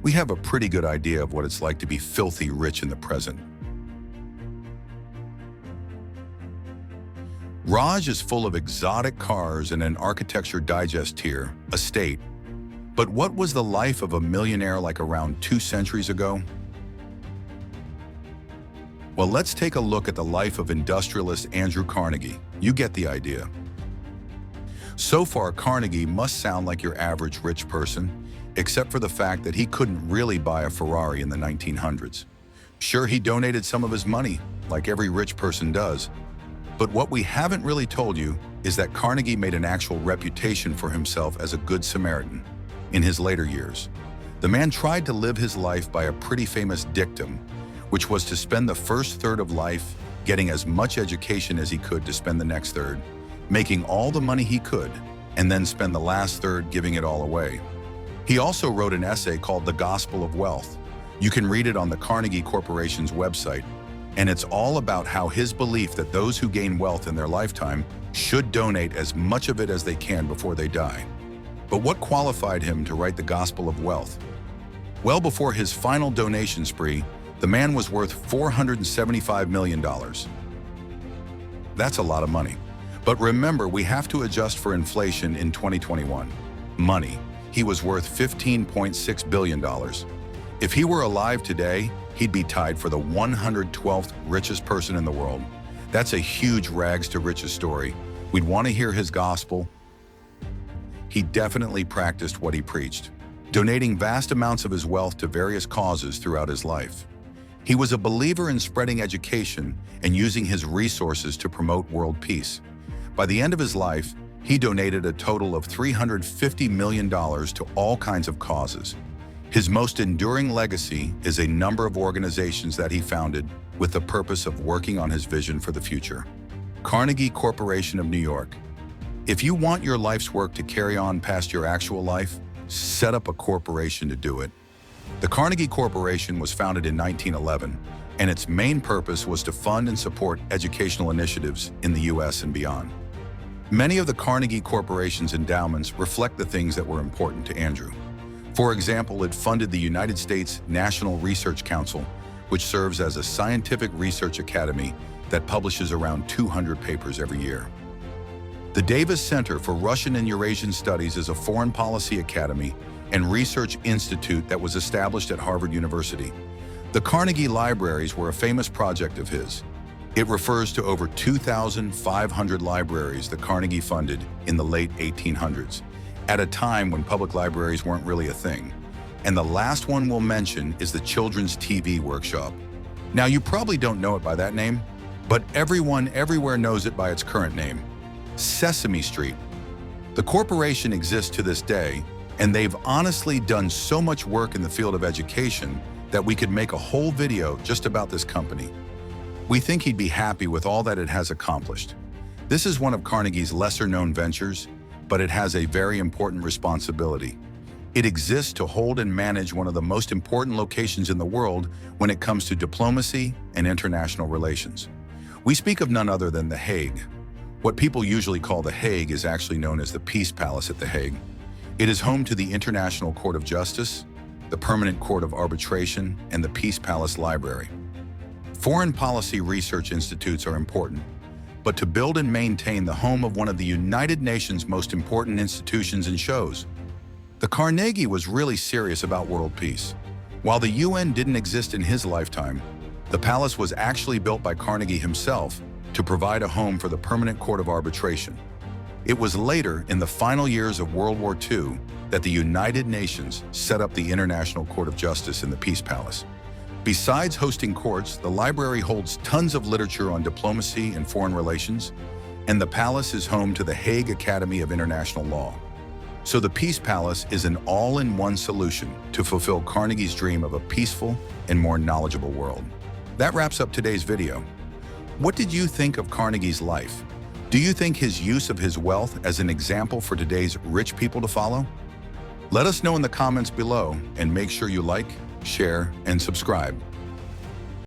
we have a pretty good idea of what it's like to be filthy rich in the present. Raj is full of exotic cars and an Architecture Digest tier estate. But what was the life of a millionaire like around 2 centuries ago? Well, let's take a look at the life of industrialist Andrew Carnegie. You get the idea. So far, Carnegie must sound like your average rich person, except for the fact that he couldn't really buy a Ferrari in the 1900s. Sure, he donated some of his money, like every rich person does. But what we haven't really told you is that Carnegie made an actual reputation for himself as a good Samaritan in his later years. The man tried to live his life by a pretty famous dictum, which was to spend the first third of life getting as much education as he could to spend the next third, making all the money he could, and then spend the last third giving it all away. He also wrote an essay called The Gospel of Wealth. You can read it on the Carnegie Corporation's website, and it's all about how his belief that those who gain wealth in their lifetime should donate as much of it as they can before they die. But what qualified him to write the Gospel of Wealth? Well, before his final donation spree, the man was worth $475 million. That's a lot of money. But remember, we have to adjust for inflation in 2021. Money. He was worth $15.6 billion. If he were alive today, he'd be tied for the 112th richest person in the world. That's a huge rags to riches story. We'd want to hear his gospel. He definitely practiced what he preached, donating vast amounts of his wealth to various causes throughout his life. He was a believer in spreading education and using his resources to promote world peace. By the end of his life, he donated a total of $350 million to all kinds of causes. His most enduring legacy is a number of organizations that he founded with the purpose of working on his vision for the future. Carnegie Corporation of New York. If you want your life's work to carry on past your actual life, set up a corporation to do it. The Carnegie Corporation was founded in 1911, and its main purpose was to fund and support educational initiatives in the U.S. and beyond. Many of the Carnegie Corporation's endowments reflect the things that were important to Andrew. For example, it funded the United States National Research Council, which serves as a scientific research academy that publishes around 200 papers every year. The Davis Center for Russian and Eurasian Studies is a foreign policy academy and research institute that was established at Harvard University. The Carnegie Libraries were a famous project of his. It refers to over 2,500 libraries that Carnegie funded in the late 1800s, at a time when public libraries weren't really a thing. And the last one we'll mention is the Children's TV Workshop. Now, you probably don't know it by that name, but everyone everywhere knows it by its current name, Sesame Street. The corporation exists to this day, and they've honestly done so much work in the field of education that we could make a whole video just about this company. We think he'd be happy with all that it has accomplished. This is one of Carnegie's lesser-known ventures, but it has a very important responsibility. It exists to hold and manage one of the most important locations in the world when it comes to diplomacy and international relations. We speak of none other than The Hague. What people usually call The Hague is actually known as the Peace Palace at The Hague. It is home to the International Court of Justice, the Permanent Court of Arbitration, and the Peace Palace Library. Foreign policy research institutes are important, but to build and maintain the home of one of the United Nations' most important institutions and shows. The Carnegie was really serious about world peace. While the UN didn't exist in his lifetime, the palace was actually built by Carnegie himself to provide a home for the Permanent Court of Arbitration. It was later, in the final years of World War II, that the United Nations set up the International Court of Justice in the Peace Palace. Besides hosting courts, the library holds tons of literature on diplomacy and foreign relations, and the palace is home to the Hague Academy of International Law. So the Peace Palace is an all-in-one solution to fulfill Carnegie's dream of a peaceful and more knowledgeable world. That wraps up today's video. What did you think of Carnegie's life? Do you think his use of his wealth as an example for today's rich people to follow? Let us know in the comments below, and make sure you like, share, and subscribe.